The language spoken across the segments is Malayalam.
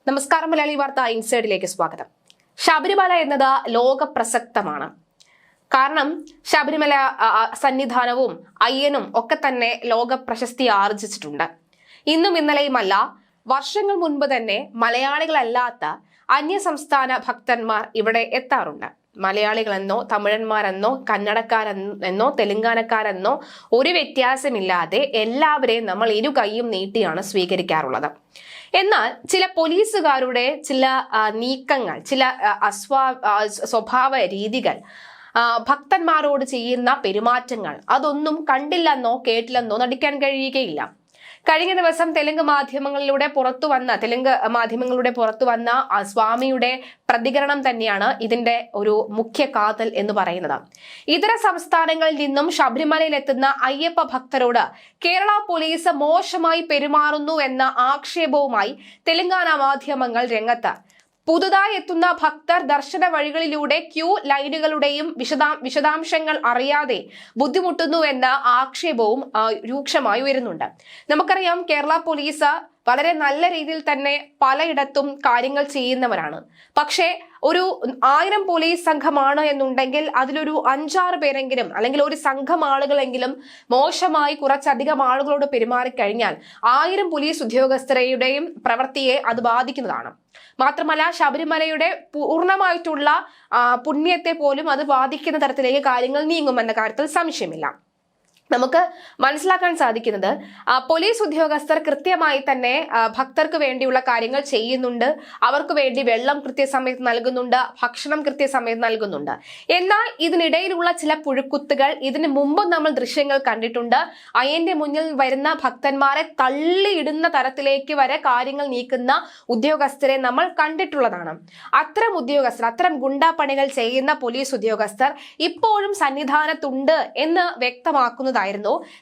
നമസ്കാരം. മലയാളി വാർത്ത ഇൻസൈഡിലേക്ക് സ്വാഗതം. ശബരിമല എന്നത് ലോക പ്രസക്തമാണ്. കാരണം ശബരിമല സന്നിധാനവും അയ്യനും ഒക്കെ തന്നെ ലോക പ്രശസ്തി ആർജിച്ചിട്ടുണ്ട്. ഇന്നും ഇന്നലെയുമല്ല, വർഷങ്ങൾ മുൻപ് തന്നെ മലയാളികളല്ലാത്ത അന്യസംസ്ഥാന ഭക്തന്മാർ ഇവിടെ എത്താറുണ്ട്. മലയാളികളെന്നോ തമിഴന്മാരെന്നോ കന്നഡക്കാരെന്നോ തെലുങ്കാനക്കാരെന്നോ ഒരു വ്യത്യാസമില്ലാതെ എല്ലാവരെയും നമ്മൾ ഇരു കൈയും നീട്ടിയാണ് സ്വീകരിക്കാറുള്ളത്. എന്നാൽ ചില പോലീസുകാരുടെ ചില നീക്കങ്ങൾ, ചില സ്വഭാവ രീതികൾ, ഭക്തന്മാരോട് ചെയ്യുന്ന പെരുമാറ്റങ്ങൾ അതൊന്നും കണ്ടില്ലെന്നോ കേട്ടില്ലെന്നോ നടിക്കാൻ കഴിയുകയില്ല. കഴിഞ്ഞ ദിവസം തെലുങ്ക് മാധ്യമങ്ങളിലൂടെ പുറത്തു വന്ന സ്വാമിയുടെ പ്രതികരണം തന്നെയാണ് ഇതിന്റെ ഒരു മുഖ്യ കാതൽ എന്ന് പറയുന്നത്. ഇതര സംസ്ഥാനങ്ങളിൽ നിന്നും ശബരിമലയിൽ എത്തുന്ന അയ്യപ്പ ഭക്തരോട് കേരള പോലീസ് മോശമായി പെരുമാറുന്നു എന്ന ആക്ഷേപവുമായി തെലങ്കാന മാധ്യമങ്ങൾ രംഗത്ത്. പുതുതായി എത്തുന്ന ഭക്തർ ദർശന വഴികളിലൂടെ ക്യൂ ലൈനുകളുടെയും വിശദാംശങ്ങൾ അറിയാതെ ബുദ്ധിമുട്ടുന്നു എന്ന ആക്ഷേപവും രൂക്ഷമായി വരുന്നുണ്ട്. നമുക്കറിയാം, കേരള പോലീസ് വളരെ നല്ല രീതിയിൽ തന്നെ പലയിടത്തും കാര്യങ്ങൾ ചെയ്യുന്നവരാണ്. പക്ഷേ ഒരു 1000 പോലീസ് സംഘമാണ് എന്നുണ്ടെങ്കിൽ അതിലൊരു 5-6 പേരെങ്കിലും അല്ലെങ്കിൽ ഒരു സംഘം ആളുകളെങ്കിലും മോശമായി കുറച്ചധികം ആളുകളോട് പെരുമാറിക്കഴിഞ്ഞാൽ 1000 പോലീസ് ഉദ്യോഗസ്ഥരുടെയും പ്രവൃത്തിയെ അത് ബാധിക്കുന്നതാണ്. മാത്രമല്ല, ശബരിമലയുടെ പൂർണ്ണമായിട്ടുള്ള പുണ്യത്തെ പോലും അത് ബാധിക്കുന്ന തരത്തിലേക്ക് കാര്യങ്ങൾ നീങ്ങുമെന്ന കാര്യത്തിൽ സംശയമില്ല. നമുക്ക് മനസ്സിലാക്കാൻ സാധിക്കുന്നത് പോലീസ് ഉദ്യോഗസ്ഥർ കൃത്യമായി തന്നെ ഭക്തർക്ക് വേണ്ടിയുള്ള കാര്യങ്ങൾ ചെയ്യുന്നുണ്ട്. അവർക്ക് വേണ്ടി വെള്ളം കൃത്യസമയത്ത് നൽകുന്നുണ്ട്, ഭക്ഷണം കൃത്യസമയത്ത് നൽകുന്നുണ്ട്. എന്നാൽ ഇതിനിടയിലുള്ള ചില പുഴുക്കുത്തുകൾ ഇതിനു മുമ്പ് നമ്മൾ ദൃശ്യങ്ങൾ കണ്ടിട്ടുണ്ട്. അയ്യന്റെ മുന്നിൽ വരുന്ന ഭക്തന്മാരെ തള്ളിയിടുന്ന തരത്തിലേക്ക് വരെ കാര്യങ്ങൾ നീക്കുന്ന ഉദ്യോഗസ്ഥരെ നമ്മൾ കണ്ടിട്ടുള്ളതാണ്. അത്തരം ഉദ്യോഗസ്ഥർ, അത്തരം ഗുണ്ടാപ്പണികൾ ചെയ്യുന്ന പോലീസ് ഉദ്യോഗസ്ഥർ ഇപ്പോഴും സന്നിധാനത്തുണ്ട് എന്ന് വ്യക്തമാക്കുന്നത്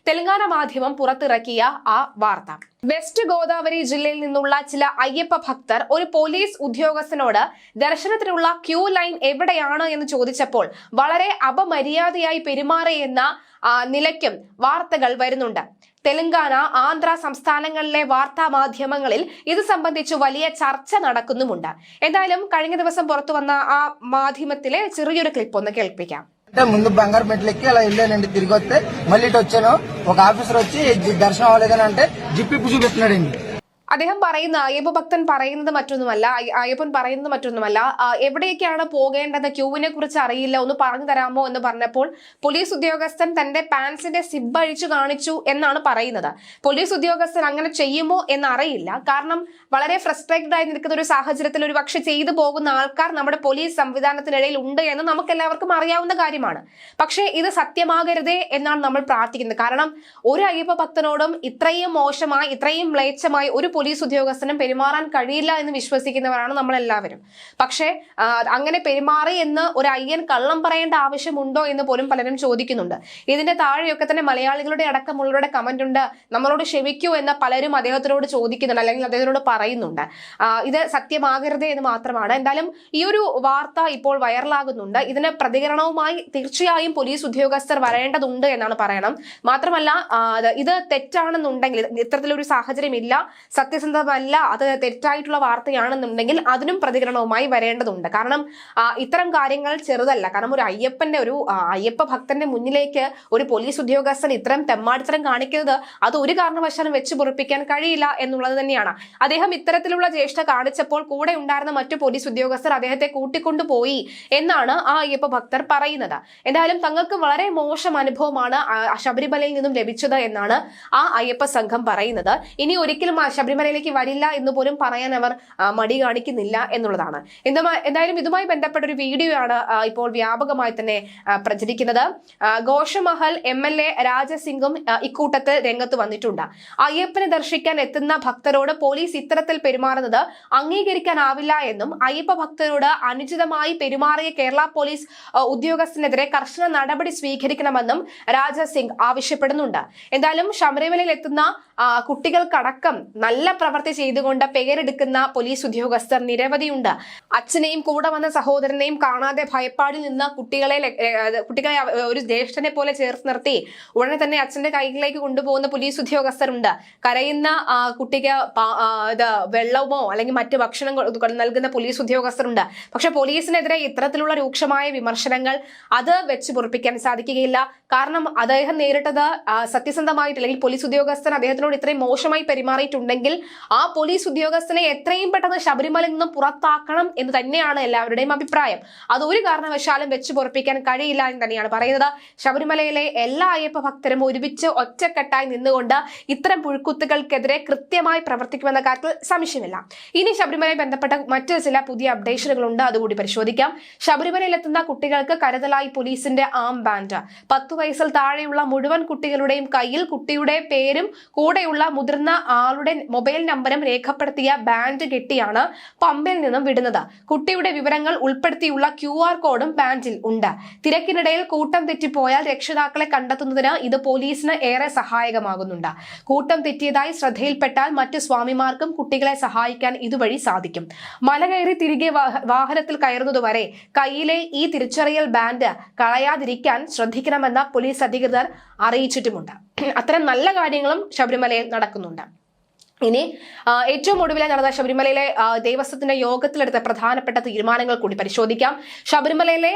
തെലങ്കാന മാധ്യമം പുറത്തിറക്കിയ ആ വാർത്ത. വെസ്റ്റ് ഗോദാവരി ജില്ലയിൽ നിന്നുള്ള ചില അയ്യപ്പ ഭക്തർ ഒരു പോലീസ് ഉദ്യോഗസ്ഥനോട് ദർശനത്തിനുള്ള ക്യൂ ലൈൻ എവിടെയാണ് എന്ന് ചോദിച്ചപ്പോൾ വളരെ അപമര്യാദയായി പെരുമാറിയെന്ന നിലയ്ക്കും വാർത്തകൾ വരുന്നുണ്ട്. തെലങ്കാന, ആന്ധ്ര സംസ്ഥാനങ്ങളിലെ വാർത്താ മാധ്യമങ്ങളിൽ ഇത് സംബന്ധിച്ച് വലിയ ചർച്ച നടക്കുന്നുമുണ്ട്. എന്തായാലും കഴിഞ്ഞ ദിവസം പുറത്തു വന്ന ആ മാധ്യമത്തിലെ ചെറിയൊരു ക്ലിപ്പ് ഒന്ന് കേൾപ്പിക്കാം. ముందు బంగారు మెట్లెక్కి అలా వెళ్ళానండి. తిరిగి వస్తే మళ్ళీ ఇటు వచ్చాను. ఒక ఆఫీసర్ వచ్చి దర్శనం అవ్వలేదని అంటే జిప్పి పుసి పెట్టినాడండి. അദ്ദേഹം പറയുന്ന അയ്യപ്പ ഭക്തൻ പറയുന്നത് മറ്റൊന്നുമല്ല, എവിടേക്കാണ് പോകേണ്ടത്, ക്യൂവിനെ കുറിച്ച് അറിയില്ല, ഒന്ന് പറഞ്ഞു തരാമോ എന്ന് പറഞ്ഞപ്പോൾ പോലീസ് ഉദ്യോഗസ്ഥൻ തന്റെ പാൻസിന്റെ സിബ് അഴിച്ചു കാണിച്ചു എന്നാണ് പറയുന്നത്. പോലീസ് ഉദ്യോഗസ്ഥൻ അങ്ങനെ ചെയ്യുമോ എന്ന് അറിയില്ല. കാരണം വളരെ ഫ്രസ്ട്രേറ്റഡ് ആയി നിൽക്കുന്ന ഒരു സാഹചര്യത്തിൽ ഒരു പക്ഷെ ചെയ്തു പോകുന്ന ആൾക്കാർ നമ്മുടെ പോലീസ് സംവിധാനത്തിനിടയിൽ ഉണ്ട് എന്ന് നമുക്ക് എല്ലാവർക്കും അറിയാവുന്ന കാര്യമാണ്. പക്ഷേ ഇത് സത്യമാകരുതേ എന്നാണ് നമ്മൾ പ്രാർത്ഥിക്കുന്നത്. കാരണം ഒരു അയ്യപ്പ ഭക്തനോടും ഇത്രയും മോശമായി, ഇത്രയും മ്ലേച്ഛമായി ഒരു പോലീസ് ഉദ്യോഗസ്ഥനും പെരുമാറാൻ കഴിയില്ല എന്ന് വിശ്വസിക്കുന്നവരാണ് നമ്മളെല്ലാവരും. പക്ഷേ അങ്ങനെ പെരുമാറി എന്ന് ഒരു അയ്യൻ കള്ളം പറയേണ്ട ആവശ്യമുണ്ടോ എന്ന് പോലും പലരും ചോദിക്കുന്നുണ്ട്. ഇതിന്റെ താഴെയൊക്കെ തന്നെ മലയാളികളുടെ അടക്കമുള്ളവരുടെ കമന്റ് ഉണ്ട്. നമ്മളോട് ക്ഷമിക്കൂ എന്ന് പലരും അദ്ദേഹത്തിനോട് ചോദിക്കുന്നുണ്ട്, അല്ലെങ്കിൽ അദ്ദേഹത്തിനോട് പറയുന്നുണ്ട്. ഇത് സത്യമാകരുതേ എന്ന് മാത്രമാണ്. എന്തായാലും ഈ ഒരു വാർത്ത ഇപ്പോൾ വൈറലാകുന്നുണ്ട്. ഇതിന് പ്രതികരണവുമായി തീർച്ചയായും പോലീസ് ഉദ്യോഗസ്ഥർ വരേണ്ടതുണ്ട് എന്നാണ് പറയണം. മാത്രമല്ല, ഇത് തെറ്റാണെന്നുണ്ടെങ്കിൽ, ഇത്തരത്തിലൊരു സാഹചര്യം ഇല്ല, സത്യസന്ധമല്ല, അത് തെറ്റായിട്ടുള്ള വാർത്തയാണെന്നുണ്ടെങ്കിൽ അതിനും പ്രതികരണവുമായി വരേണ്ടതുണ്ട്. കാരണം ഇത്തരം കാര്യങ്ങൾ ചെറുതല്ല. കാരണം ഒരു അയ്യപ്പ ഭക്തന്റെ മുന്നിലേക്ക് ഒരു പോലീസ് ഉദ്യോഗസ്ഥൻ ഇത്തരം തെമ്മാടിത്തരം കാണിക്കുന്നത് അത് ഒരു കാരണവശാലും വെച്ച് പൊറിപ്പിക്കാൻ കഴിയില്ല എന്നുള്ളത് തന്നെയാണ്. അദ്ദേഹം ഇത്തരത്തിലുള്ള ചേഷ്ട കാണിച്ചപ്പോൾ കൂടെ ഉണ്ടായിരുന്ന മറ്റു പോലീസ് ഉദ്യോഗസ്ഥർ അദ്ദേഹത്തെ കൂട്ടിക്കൊണ്ടുപോയി എന്നാണ് ആ അയ്യപ്പ ഭക്തർ പറയുന്നത്. എന്തായാലും തങ്ങൾക്ക് വളരെ മോശം അനുഭവമാണ് ശബരിമലയിൽ നിന്നും ലഭിച്ചത് എന്നാണ് ആ അയ്യപ്പ സംഘം പറയുന്നത്. ഇനി ഒരിക്കലും ശബരിമലയിലേക്ക് വരില്ല എന്ന് പോലും പറയാൻ അവർ മടി കാണിക്കുന്നില്ല എന്നുള്ളതാണ്. എന്തായാലും ഇതുമായി ബന്ധപ്പെട്ട ഒരു വീഡിയോ ആണ് ഇപ്പോൾ വ്യാപകമായി തന്നെ പ്രചരിക്കുന്നത്. ഘോഷമഹൽ MLA രാജസിംഗും ഇക്കൂട്ടത്തിൽ രംഗത്ത് വന്നിട്ടുണ്ട്. അയ്യപ്പനെ ദർശിക്കാൻ എത്തുന്ന ഭക്തരോട് പോലീസ് ഇത്തരത്തിൽ പെരുമാറുന്നത് അംഗീകരിക്കാനാവില്ല എന്നും അയ്യപ്പ ഭക്തരോട് അനുചിതമായി പെരുമാറിയ കേരള പോലീസ് ഉദ്യോഗസ്ഥനെതിരെ കർശന നടപടി സ്വീകരിക്കണമെന്നും രാജസിംഗ് ആവശ്യപ്പെടുന്നുണ്ട്. എന്തായാലും ശബരിമലയിൽ എത്തുന്ന കുട്ടികൾക്കടക്കം നല്ല നല്ല പ്രവൃത്തി ചെയ്തുകൊണ്ട് പേരെടുക്കുന്ന പോലീസ് ഉദ്യോഗസ്ഥർ നിരവധിയുണ്ട്. അച്ഛനെയും കൂടെ വന്ന സഹോദരനെയും കാണാതെ ഭയപ്പാടിൽ നിന്ന് കുട്ടികളെ ഒരു ജ്യേഷ്ഠനെ പോലെ ചേർത്ത് നിർത്തി ഉടനെ തന്നെ അച്ഛന്റെ കൈകളിലേക്ക് കൊണ്ടുപോകുന്ന പോലീസ് ഉദ്യോഗസ്ഥരുണ്ട്. കരയുന്ന കുട്ടിക്ക് വെള്ളമോ അല്ലെങ്കിൽ മറ്റ് ഭക്ഷണം നൽകുന്ന പോലീസ് ഉദ്യോഗസ്ഥരുണ്ട്. പക്ഷെ പോലീസിനെതിരെ ഇത്തരത്തിലുള്ള രൂക്ഷമായ വിമർശനങ്ങൾ അത് വെച്ച് പൊറിപ്പിക്കാൻ സാധിക്കുകയില്ല. കാരണം അദ്ദേഹം നേരിട്ടത് സത്യസന്ധമായിട്ട്, അല്ലെങ്കിൽ പോലീസ് ഉദ്യോഗസ്ഥൻ അദ്ദേഹത്തിനോട് ഇത്രയും മോശമായി പെരുമാറിയിട്ടുണ്ടെങ്കിൽ ആ പോലീസ് ഉദ്യോഗസ്ഥനെ എത്രയും പെട്ടെന്ന് ശബരിമലയിൽ നിന്നും പുറത്താക്കണം എന്ന് തന്നെയാണ് എല്ലാവരുടെയും അഭിപ്രായം. അത് ഒരു കാരണവശാലും വെച്ച് പൊറിപ്പിക്കാൻ കഴിയില്ല എന്ന് തന്നെയാണ് പറയുന്നത്. ശബരിമലയിലെ എല്ലാ അയ്യപ്പ ഭക്തരും ഒരുമിച്ച് ഒറ്റക്കെട്ടായി നിന്നുകൊണ്ട് ഇത്തരം പുഴുക്കുത്തുകൾക്കെതിരെ കൃത്യമായി പ്രവർത്തിക്കുമെന്ന കാര്യത്തിൽ സംശയമില്ല. ഇനി ശബരിമലയുമായി ബന്ധപ്പെട്ട മറ്റ് ചില പുതിയ അപ്ഡേഷനുകളുണ്ട്, അതുകൂടി പരിശോധിക്കാം. ശബരിമലയിൽ എത്തുന്ന കുട്ടികൾക്ക് കരുതലായി പോലീസിന്റെ ആം ബാൻഡ്. 10 വയസ്സിൽ താഴെയുള്ള മുഴുവൻ കുട്ടികളുടെയും കയ്യിൽ കുട്ടിയുടെ പേരും കൂടെയുള്ള മുതിർന്ന ആളുടെ മൊബൈൽ നമ്പറും രേഖപ്പെടുത്തിയ ബാൻഡ് കെട്ടിയാണ് പമ്പയിൽ നിന്നും വിടുന്നത്. കുട്ടിയുടെ വിവരങ്ങൾ ഉൾപ്പെടുത്തിയുള്ള QR കോഡും ബാൻഡിൽ ഉണ്ട്. തിരക്കിനിടയിൽ കൂട്ടം തെറ്റിപ്പോയാൽ രക്ഷിതാക്കളെ കണ്ടെത്തുന്നതിന് ഇത് പോലീസിന് ഏറെ സഹായകമാകുന്നുണ്ട്. കൂട്ടം തെറ്റിയതായി ശ്രദ്ധയിൽപ്പെട്ടാൽ മറ്റു സ്വാമിമാർക്കും കുട്ടികളെ സഹായിക്കാൻ ഇതുവഴി സാധിക്കും. മല കയറി തിരികെ വാഹനത്തിൽ കയറുന്നതുവരെ കയ്യിലെ ഈ തിരിച്ചറിയൽ ബാൻഡ് കളയാതിരിക്കാൻ ശ്രദ്ധിക്കണമെന്ന് പോലീസ് അധികൃതർ അറിയിച്ചിട്ടുമുണ്ട്. അത്തരം നല്ല കാര്യങ്ങളും ശബരിമലയിൽ നടക്കുന്നുണ്ട്. ഇനി ഏറ്റവും ഒടുവിലായി നടന്ന ശബരിമലയിലെ ദേവസ്വത്തിന്റെ യോഗത്തിലെടുത്ത പ്രധാനപ്പെട്ട തീരുമാനങ്ങൾ കൂടി പരിശോധിക്കാം. ശബരിമലയിലെ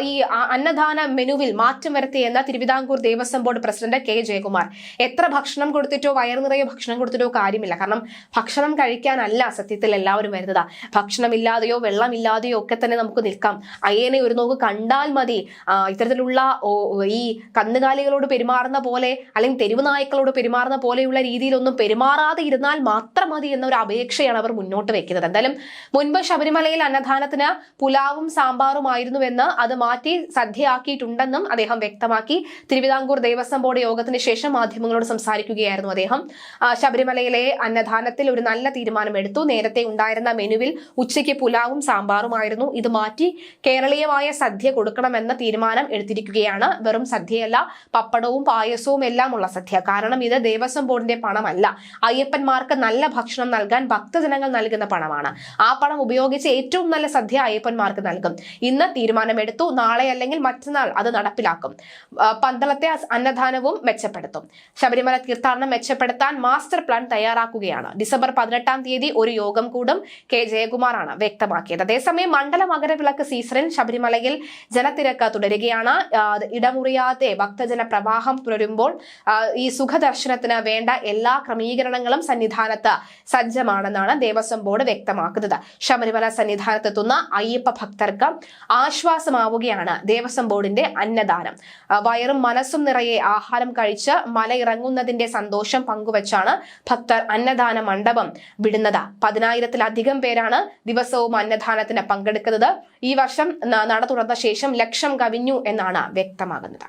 ഈ അന്നദാന മെനുവിൽ മാറ്റം വരുത്തിയെന്ന Thiruvithamkoor Devaswom board president K. Jayakumar. എത്ര ഭക്ഷണം കൊടുത്തിട്ടോ വയറു നിറയെ ഭക്ഷണം കൊടുത്തിട്ടോ കാര്യമില്ല. കാരണം ഭക്ഷണം കഴിക്കാനല്ല സത്യത്തിൽ എല്ലാവരും വരുന്നത്. ഭക്ഷണമില്ലാതെയോ വെള്ളമില്ലാതെയോ ഒക്കെ തന്നെ നമുക്ക് നിൽക്കാം. അയ്യനെ ഒരു നോക്ക് കണ്ടാൽ മതി. ഇത്തരത്തിലുള്ള ഈ കന്നുകാലികളോട് പെരുമാറുന്ന പോലെ അല്ലെങ്കിൽ തെരുവ് നായ്ക്കളോട് പെരുമാറുന്ന പോലെയുള്ള രീതിയിലൊന്നും പെരുമാറാതെ ഇരുന്നാൽ മാത്രം മതി എന്ന ഒരു അപേക്ഷയാണ് അവർ മുന്നോട്ട് വെക്കുന്നത്. എന്തായാലും മുൻപ് ശബരിമലയിൽ അന്നദാനത്തിന് പുലാവും സാമ്പാറുമായിരുന്നുവെന്ന് അത് മാറ്റി സദ്യയാക്കിയിട്ടുണ്ടെന്നും അദ്ദേഹം വ്യക്തമാക്കി. തിരുവിതാംകൂർ ദേവസ്വം ബോർഡ് യോഗത്തിന് ശേഷം മാധ്യമങ്ങളോട് സംസാരിക്കുകയായിരുന്നു അദ്ദേഹം. ശബരിമലയിലെ അന്നദാനത്തിൽ ഒരു നല്ല തീരുമാനം എടുത്തു. നേരത്തെ ഉണ്ടായിരുന്ന മെനുവിൽ ഉച്ചയ്ക്ക് പുലാവും സാമ്പാറുമായിരുന്നു. ഇത് മാറ്റി കേരളീയമായ സദ്യ കൊടുക്കണമെന്ന തീരുമാനം എടുത്തിരിക്കുകയാണ്. വെറും സദ്യയല്ല, പപ്പടവും പായസവും എല്ലാം ഉള്ള സദ്യ. കാരണം ഇത് ദേവസ്വം ബോർഡിന്റെ പണമല്ല, അയ്യപ്പന്മാർക്ക് നല്ല ഭക്ഷണം നൽകാൻ ഭക്തജനങ്ങൾ നൽകുന്ന പണമാണ്. ആ പണം ഉപയോഗിച്ച് ഏറ്റവും നല്ല സദ്യ അയ്യപ്പന്മാർക്ക് നൽകും. ഇന്ന് തീരുമാനമെടുത്തു, നാളെ അല്ലെങ്കിൽ മറ്റന്നാൾ അത് നടപ്പിലാക്കും. പന്തളത്തെ അന്നദാനവും മെച്ചപ്പെടുത്തും. ശബരിമല തീർത്ഥാടനം മെച്ചപ്പെടുത്താൻ മാസ്റ്റർ പ്ലാൻ തയ്യാറാക്കുകയാണ്. ഡിസംബർ 18-ാം തീയതി ഒരു യോഗം കൂടും. K. ജയകുമാറാണ് വ്യക്തമാക്കിയത്. അതേസമയം മണ്ഡല മകരവിളക്ക് സീസണിൽ ശബരിമലയിൽ ജനത്തിരക്ക് തുടരുകയാണ്. ഇടമുറിയാതെ ഭക്തജന പ്രവാഹം തുടരുമ്പോൾ ഈ സുഖദർശനത്തിന് വേണ്ട എല്ലാ ക്രമീകരണങ്ങളും സന്നിധാനത്ത് സജ്ജമാണെന്നാണ് ദേവസ്വം ബോർഡ് വ്യക്തമാക്കുന്നത്. ശബരിമല സന്നിധാനത്തെത്തുന്ന അയ്യപ്പ ഭക്തർക്ക് ആശ്വാസമാവുകയാണ് ദേവസ്വം ബോർഡിന്റെ അന്നദാനം. വയറും മനസ്സും നിറയെ ആഹാരം കഴിച്ച് മലയിറങ്ങുന്നതിന്റെ സന്തോഷം പങ്കുവച്ചാണ് ഭക്തർ അന്നദാന മണ്ഡപം വിടുന്നത്. 10,000-ത്തിലധികം പേരാണ് ദിവസവും അന്നദാനത്തിന് പങ്കെടുക്കുന്നത്. ഈ വർഷം നട തുറന്ന ശേഷം 1,00,000 കവിഞ്ഞു എന്നാണ് വ്യക്തമാകുന്നത്.